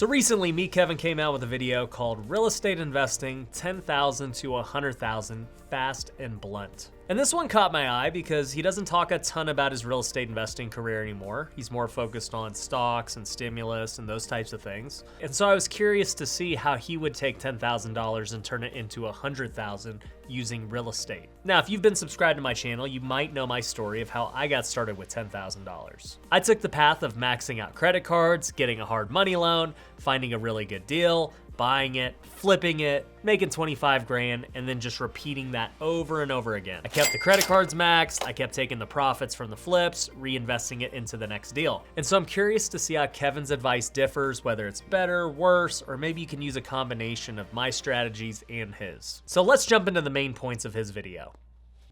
So recently, me, Kevin, came out with a video called Real Estate Investing 10,000 to 100,000 Fast and Blunt. And this one caught my eye because he doesn't talk a ton about his real estate investing career anymore. He's more focused on stocks and stimulus and those types of things. And so I was curious to see how he would take $10,000 and turn it into 100,000 using real estate. Now, if you've been subscribed to my channel, you might know my story of how I got started with $10,000. I took the path of maxing out credit cards, getting a hard money loan, finding a really good deal, buying it, flipping it, making 25 grand, and then just repeating that over and over again. I kept the credit cards maxed, I kept taking the profits from the flips, reinvesting it into the next deal. And so I'm curious to see how Kevin's advice differs, whether it's better, worse, or maybe you can use a combination of my strategies and his. So let's jump into the main points of his video.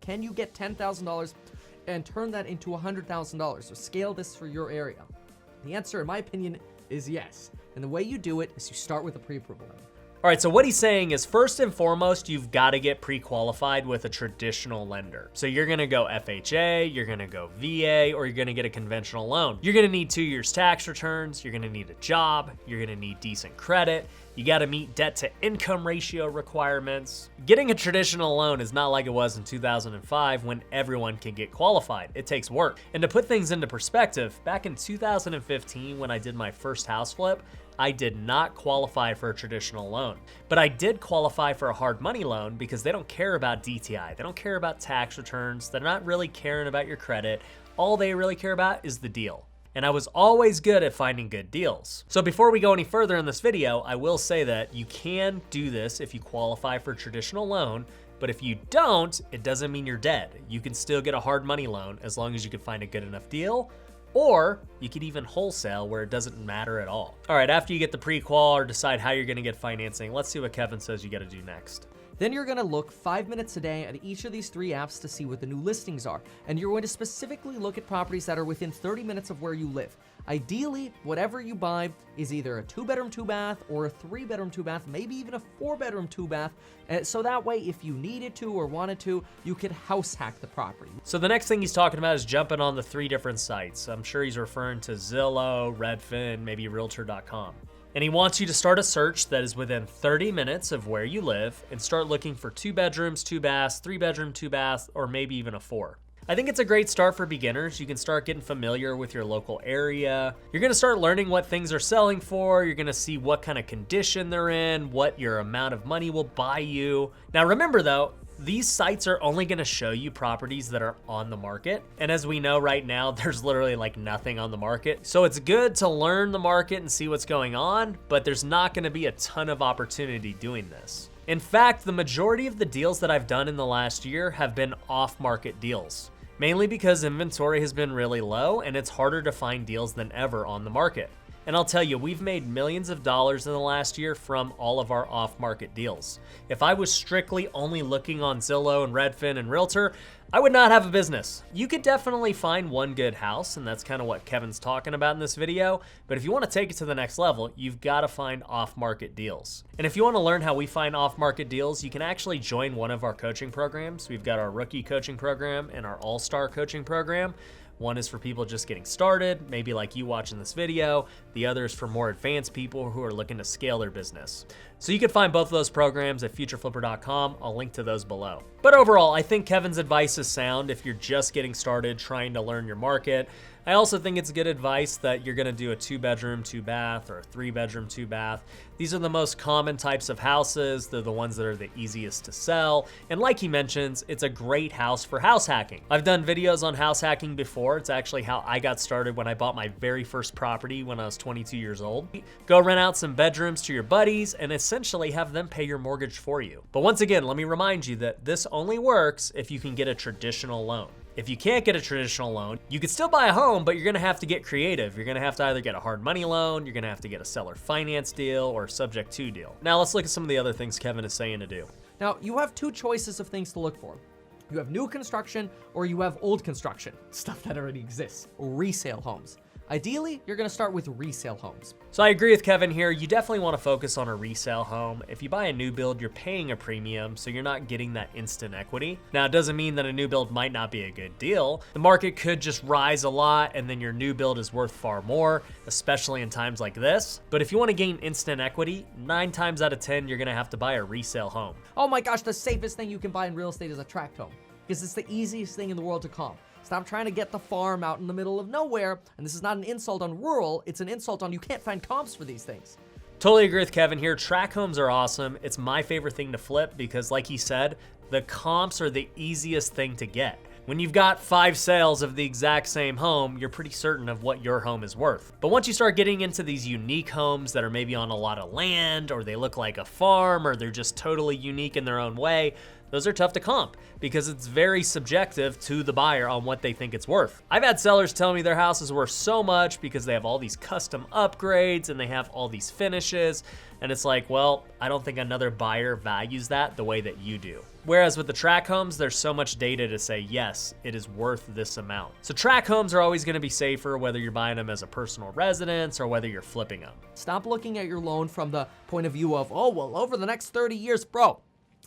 Can you get $10,000 and turn that into $100,000? So scale this for your area. The answer, in my opinion, is yes. And the way you do it is you start with a pre-approval loan. All right, so what he's saying is first and foremost, you've got to get pre-qualified with a traditional lender. So you're gonna go FHA, you're gonna go VA, or you're gonna get a conventional loan. You're gonna need 2 years tax returns, you're gonna need a job, you're gonna need decent credit, you gotta meet debt to income ratio requirements. Getting a traditional loan is not like it was in 2005 when everyone can get qualified. It takes work. And to put things into perspective, back in 2015 when I did my first house flip, I did not qualify for a traditional loan, but I did qualify for a hard money loan because they don't care about DTI. They don't care about tax returns. They're not really caring about your credit. All they really care about is the deal. And I was always good at finding good deals. So before we go any further in this video, I will say that you can do this if you qualify for a traditional loan, but if you don't, it doesn't mean you're dead. You can still get a hard money loan as long as you can find a good enough deal, or you could even wholesale where it doesn't matter at all. All right, after you get the pre-qual or decide how you're gonna get financing, let's see what Kevin says you gotta do next. Then you're gonna look 5 minutes a day at each of these 3 apps to see what the new listings are. And you're going to specifically look at properties that are within 30 minutes of where you live. Ideally, whatever you buy is either a 2-bedroom, 2-bath, or a 3-bedroom, 2-bath, maybe even a 4-bedroom, 2-bath. So that way, if you needed to or wanted to, you could house hack the property. So the next thing he's talking about is jumping on the 3 different sites. I'm sure he's referring to Zillow, Redfin, maybe Realtor.com. And he wants you to start a search that is within 30 minutes of where you live and start looking for 2 bedrooms, 2 baths, 3-bedroom, 2-bath, or maybe even a 4. I think it's a great start for beginners. You can start getting familiar with your local area. You're gonna start learning what things are selling for. You're gonna see what kind of condition they're in, what your amount of money will buy you. Now remember though, these sites are only gonna show you properties that are on the market. And as we know right now, there's literally like nothing on the market. So it's good to learn the market and see what's going on, but there's not gonna be a ton of opportunity doing this. In fact, the majority of the deals that I've done in the last year have been off-market deals, mainly because inventory has been really low and it's harder to find deals than ever on the market. And I'll tell you, we've made millions of dollars in the last year from all of our off-market deals. If I was strictly only looking on Zillow and Redfin and Realtor, I would not have a business. You could definitely find one good house, and that's kind of what Kevin's talking about in this video. But if you want to take it to the next level, you've got to find off-market deals. And if you want to learn how we find off-market deals, you can actually join one of our coaching programs. We've got our rookie coaching program and our all-star coaching program. One is for people just getting started, maybe like you watching this video. The other is for more advanced people who are looking to scale their business. So you can find both of those programs at futureflipper.com. I'll link to those below. But overall, I think Kevin's advice is sound if you're just getting started trying to learn your market. I also think it's good advice that you're gonna do a 2-bedroom, 2-bath, or a 3-bedroom, 2-bath. These are the most common types of houses. They're the ones that are the easiest to sell. And like he mentions, it's a great house for house hacking. I've done videos on house hacking before. It's actually how I got started when I bought my very first property when I was 22 years old. Go rent out some bedrooms to your buddies and essentially have them pay your mortgage for you. But once again, let me remind you that this only works if you can get a traditional loan. If you can't get a traditional loan, you could still buy a home, but you're gonna have to get creative. You're gonna have to either get a hard money loan, you're gonna have to get a seller finance deal, or subject to deal. Now let's look at some of the other things Kevin is saying to do. Now, you have 2 choices of things to look for. You have new construction or you have old construction, stuff that already exists, or resale homes. Ideally, you're gonna start with resale homes. So I agree with Kevin here. You definitely want to focus on a resale home. If you buy a new build, you're paying a premium, so you're not getting that instant equity. Now, it doesn't mean that a new build might not be a good deal. The market could just rise a lot, and then your new build is worth far more, especially in times like this. But if you want to gain instant equity, 9 times out of 10, you're going to have to buy a resale home. Oh my gosh, the safest thing you can buy in real estate is a tract home, because it's the easiest thing in the world to comp. Stop trying to get the farm out in the middle of nowhere. And this is not an insult on rural, it's an insult on you can't find comps for these things. Totally agree with Kevin here. Tract homes are awesome. It's my favorite thing to flip because, like he said, the comps are the easiest thing to get. When you've got 5 sales of the exact same home, you're pretty certain of what your home is worth. But once you start getting into these unique homes that are maybe on a lot of land, or they look like a farm, or they're just totally unique in their own way, those are tough to comp because it's very subjective to the buyer on what they think it's worth. I've had sellers tell me their house is worth so much because they have all these custom upgrades and they have all these finishes. And it's like, well, I don't think another buyer values that the way that you do. Whereas with the tract homes, there's so much data to say, yes, it is worth this amount. So tract homes are always gonna be safer whether you're buying them as a personal residence or whether you're flipping them. Stop looking at your loan from the point of view of, oh, well, over the next 30 years, bro,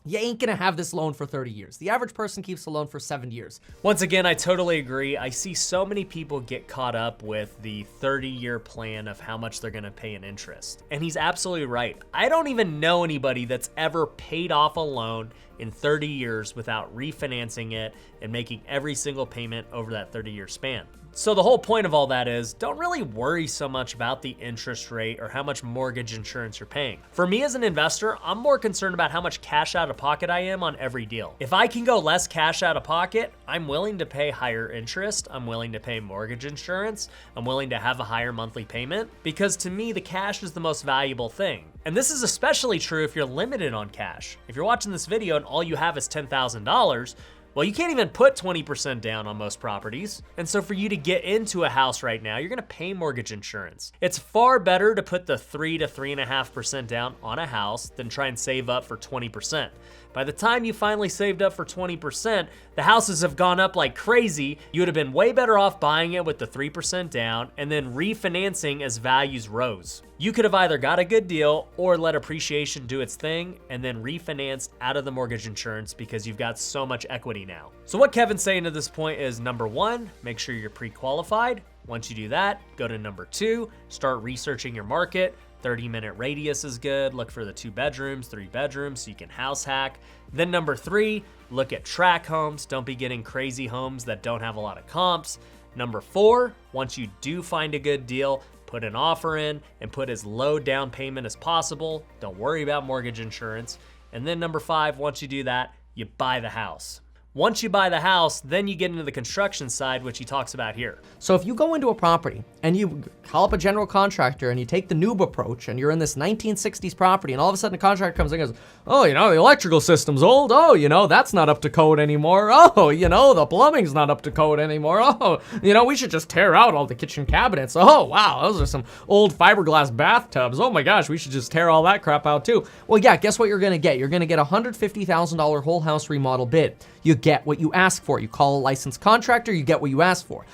you ain't gonna have this loan for 30 years. The average person keeps a loan for 7 years. Once again, I totally agree. I see so many people get caught up with the 30-year plan of how much they're gonna pay in interest. And he's absolutely right. I don't even know anybody that's ever paid off a loan in 30 years without refinancing it and making every single payment over that 30-year span. So the whole point of all that is don't really worry so much about the interest rate or how much mortgage insurance you're paying. For me as an investor, I'm more concerned about how much cash out of pocket I am on every deal. If I can go less cash out of pocket, I'm willing to pay higher interest. I'm willing to pay mortgage insurance. I'm willing to have a higher monthly payment because to me, the cash is the most valuable thing. And this is especially true if you're limited on cash. If you're watching this video and all you have is $10,000, well, you can't even put 20% down on most properties. And so for you to get into a house right now, you're gonna pay mortgage insurance. It's far better to put the 3 to 3.5% down on a house than try and save up for 20%. By the time you finally saved up for 20%, the houses have gone up like crazy. You would have been way better off buying it with the 3% down and then refinancing as values rose. You could have either got a good deal or let appreciation do its thing and then refinanced out of the mortgage insurance because you've got so much equity now. So what Kevin's saying at this point is number 1, make sure you're pre-qualified. Once you do that, go to number 2, start researching your market. 30-minute radius is good. Look for the 2 bedrooms, 3 bedrooms so you can house hack. Then number 3, look at tract homes. Don't be getting crazy homes that don't have a lot of comps. Number 4, once you do find a good deal, put an offer in and put as low down payment as possible. Don't worry about mortgage insurance. And then number 5, once you do that, you buy the house. Once you buy the house, then you get into the construction side, which he talks about here. So if you go into a property and you call up a general contractor and you take the noob approach and you're in this 1960s property and all of a sudden the contractor comes in and goes, oh, you know, the electrical system's old. Oh, you know, that's not up to code anymore. Oh, you know, the plumbing's not up to code anymore. Oh, you know, we should just tear out all the kitchen cabinets. Oh, wow, those are some old fiberglass bathtubs. Oh my gosh, we should just tear all that crap out too. Well, yeah, guess what you're gonna get? You're gonna get a $150,000 whole house remodel bid. You get what you ask for. You call a licensed contractor, you get what you ask for.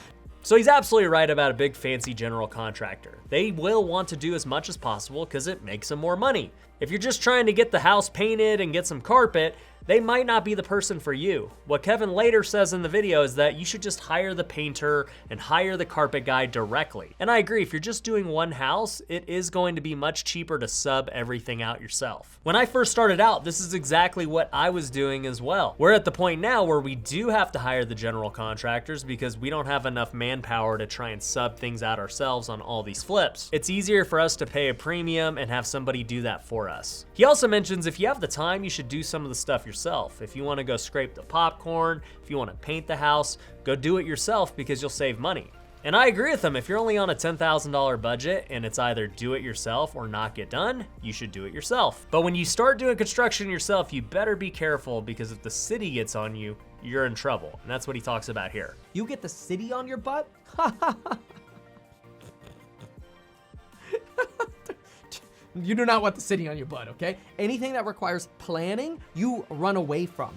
So he's absolutely right about a big fancy general contractor. They will want to do as much as possible because it makes them more money. If you're just trying to get the house painted and get some carpet, they might not be the person for you. What Kevin later says in the video is that you should just hire the painter and hire the carpet guy directly. And I agree, if you're just doing one house, it is going to be much cheaper to sub everything out yourself. When I first started out, this is exactly what I was doing as well. We're at the point now where we do have to hire the general contractors because we don't have enough manpower to try and sub things out ourselves on all these flips. It's easier for us to pay a premium and have somebody do that for us. He also mentions if you have the time, you should do some of the stuff yourself. If you want to go scrape the popcorn, if you want to paint the house, go do it yourself because you'll save money. And I agree with him. If you're only on a $10,000 budget and it's either do it yourself or not get done, you should do it yourself. But when you start doing construction yourself, you better be careful because if the city gets on you, you're in trouble. And that's what he talks about here. You get the city on your butt? You do not want the city on your butt, okay? Anything that requires planning, you run away from.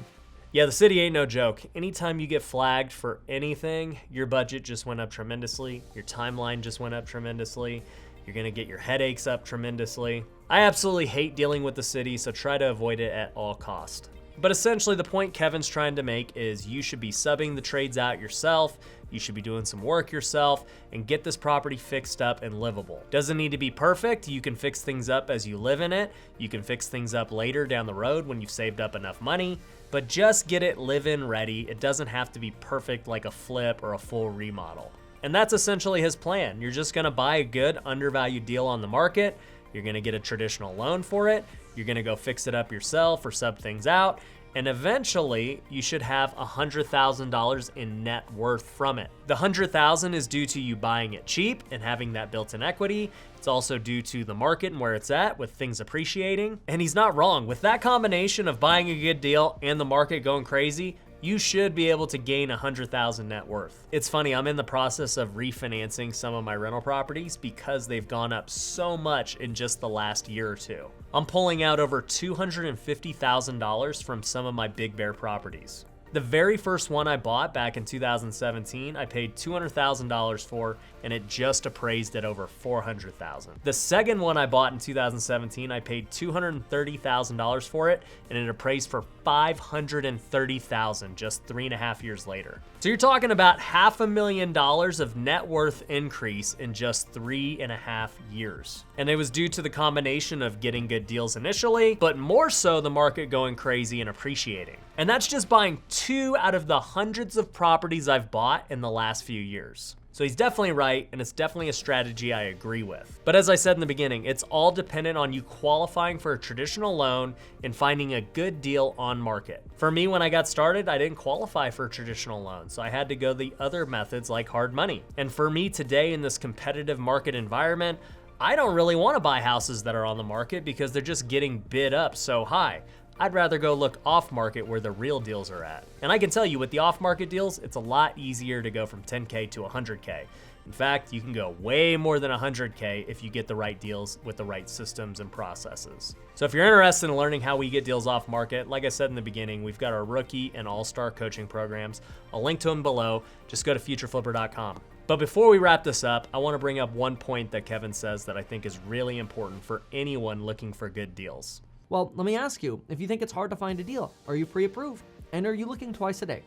Yeah, the city ain't no joke. Anytime you get flagged for anything, your budget just went up tremendously. Your timeline just went up tremendously. You're gonna get your headaches up tremendously. I absolutely hate dealing with the city, so try to avoid it at all cost. But essentially the point Kevin's trying to make is you should be subbing the trades out yourself, you should be doing some work yourself, and get this property fixed up and livable. Doesn't need to be perfect, you can fix things up as you live in it, you can fix things up later down the road when you've saved up enough money, but just get it live-in ready. It doesn't have to be perfect like a flip or a full remodel. And that's essentially his plan. You're just gonna buy a good undervalued deal on the market, you're gonna get a traditional loan for it, you're gonna go fix it up yourself or sub things out, and eventually you should have $100,000 in net worth from it. The $100,000 is due to you buying it cheap and having that built-in equity. It's also due to the market and where it's at with things appreciating. And he's not wrong. With that combination of buying a good deal and the market going crazy, you should be able to gain $100,000 net worth. It's funny, I'm in the process of refinancing some of my rental properties because they've gone up so much in just the last year or two. I'm pulling out over $250,000 from some of my Big Bear properties. The very first one I bought back in 2017, I paid $200,000 for, and it just appraised at over $400,000. The second one I bought in 2017, I paid $230,000 for it, and it appraised for $530,000 just 3.5 years later. So you're talking about $500,000 of net worth increase in just 3.5 years. And it was due to the combination of getting good deals initially, but more so the market going crazy and appreciating. And that's just buying 2 out of the hundreds of properties I've bought in the last few years. So he's definitely right, and it's definitely a strategy I agree with. But as I said in the beginning, it's all dependent on you qualifying for a traditional loan and finding a good deal on market. For me, when I got started, I didn't qualify for a traditional loan, so I had to go the other methods like hard money. And for me today in this competitive market environment, I don't really want to buy houses that are on the market because they're just getting bid up so high. I'd rather go look off market where the real deals are at. And I can tell you with the off market deals, it's a lot easier to go from 10K to 100K. In fact, you can go way more than 100K if you get the right deals with the right systems and processes. So if you're interested in learning how we get deals off market, like I said in the beginning, we've got our rookie and all-star coaching programs. I'll link to them below. Just go to futureflipper.com. But before we wrap this up, I want to bring up one point that Kevin says that I think is really important for anyone looking for good deals. Well, let me ask you, if you think it's hard to find a deal, are you pre-approved? And are you looking twice a day?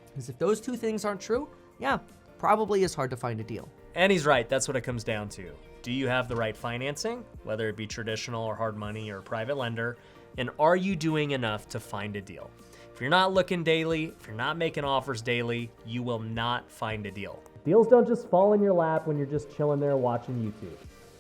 Because if those two things aren't true, yeah, probably is hard to find a deal. And he's right, that's what it comes down to. Do you have the right financing, whether it be traditional or hard money or private lender? And are you doing enough to find a deal? If you're not looking daily, if you're not making offers daily, you will not find a deal. Deals don't just fall in your lap when you're just chilling there watching YouTube.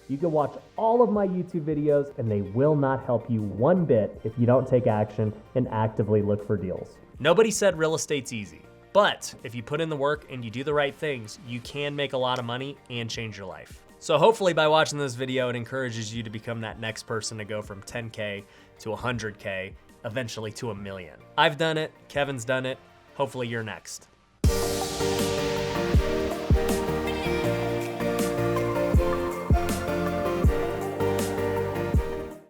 You can watch all of my YouTube videos and they will not help you one bit if you don't take action and actively look for deals. Nobody said real estate's easy, but if you put in the work and you do the right things, you can make a lot of money and change your life. So hopefully by watching this video, it encourages you to become that next person to go from 10K to 100K, eventually to $1 million. I've done it, Kevin's done it, hopefully you're next.